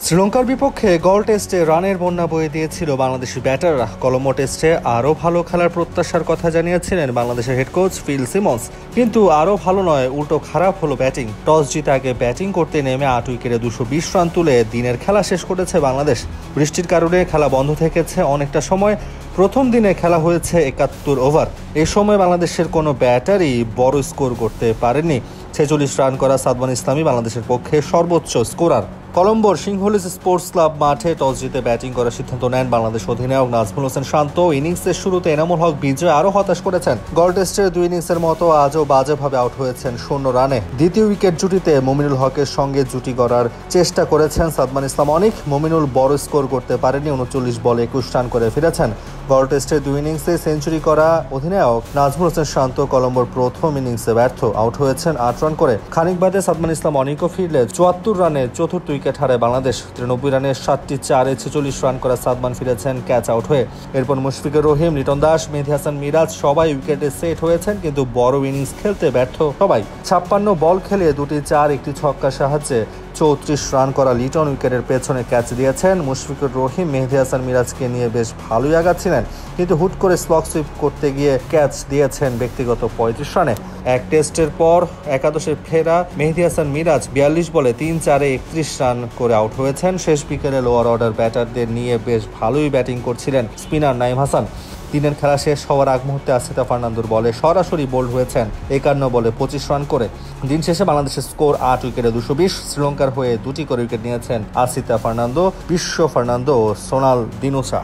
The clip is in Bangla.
শ্রীলঙ্কার বিপক্ষে গল টেস্টে রানের বন্যা বয়ে দিয়েছিল বাংলাদেশি ব্যাটাররা। কলম্বো টেস্টে আরও ভালো খেলার প্রত্যাশার কথা জানিয়েছিলেন বাংলাদেশের হেড কোচ ফিল সিমন্স, কিন্তু আরও ভালো নয়, উল্টো খারাপ হলো ব্যাটিং। টস জিতে আগে ব্যাটিং করতে নেমে 8 উইকেটে 220 রান তুলে দিনের খেলা শেষ করেছে বাংলাদেশ। বৃষ্টির কারণে খেলা বন্ধ থেকেছে অনেকটা সময়। প্রথম দিনে খেলা হয়েছে 71 ওভার। এই সময় বাংলাদেশের কোনো ব্যাটারই বড় স্কোর করতে পারেনি। 46 রান করা সাদমান ইসলামই বাংলাদেশের পক্ষে সর্বোচ্চ স্কোরার। কলম্বোর সিংহলিজ স্পোর্টস ক্লাব মাঠে টস জিতে ব্যাটিং করার সিদ্ধান্ত নেন বাংলাদেশ অধিনায়ক নাজমুল হোসেন শান্ত। ইনিংসের শুরুতে এনামুল হক বিজয় আরও হতাশ করেছেন। গল টেস্টের 2 ইনিংসের মতো আজও বাজেভাবে আউট হয়েছেন 0 রানে। দ্বিতীয় উইকেট জুটিতে মুমিনুল হকের সঙ্গে জুটি গড়ার চেষ্টা করেছেন সাদমান ইসলাম অনিক। মুমিনুল বড় স্কোর করতে পারেনি, 39 বলে 21 রান করে ফিরেছেন। গল টেস্টের 2 ইনিংসে সেঞ্চুরি করা অধিনায়ক নাজমুল হোসেন শান্ত কলম্বোর প্রথম ইনিংসে ব্যর্থ, আউট হয়েছেন 8 রান করে। খানিক বাদে সাদমান ইসলাম অনিকও ফিরলে 74 রানে চতুর্থ উইকেট হারায় বাংলাদেশ। 93 রানে 7টি চারে 46 রান করা সাদমান ফিরেছেন ক্যাচ আউট হয়ে। এরপর মুশফিকুর রহিম, লিটন দাস, মেহেদী হাসান মিরাজ সবাই উইকেটে সেট হয়েছেন, কিন্তু বড় ইনিংস খেলতে ব্যর্থ সবাই। 56 বল খেলে 2টি চার 1টি ছক্কার সাহায্যে 34 রান করা লিটন উইকেটের পেছনে ক্যাচ দিয়েছেন। মুশফিকুর রহিম মেহেদী হাসান মিরাজকে নিয়ে বেশ ভালোই আগাচ্ছিলেন, কিন্তু হুট করে স্লগ সুইপ করতে গিয়ে ক্যাচ দিয়েছেন ব্যক্তিগত 35 রানে। এক টেস্টের পর একাদশে ফেরা মেহেদী হাসান মিরাজ 42 বলে 3 চারে 31 রান করে আউট হয়েছেন। শেষ বিকেলে লোয়ার অর্ডার ব্যাটারদের নিয়ে বেশ ভালোই ব্যাটিং করছিলেন স্পিনার নাইম হাসান। দিনের খেলা শেষ হওয়ার আগ মুহূর্তে আসিতা ফার্নান্দোর বলে সরাসরি বোল্ড হয়েছেন 51 বলে 25 রান করে। দিন শেষে বাংলাদেশের স্কোর 8 উইকেটে 220। শ্রীলঙ্কার হয়ে 2টি করে উইকেট নিয়েছেন আসিতা ফার্নান্দো, বিশ্ব ফার্নান্দো ও সোনাল দিনুসা।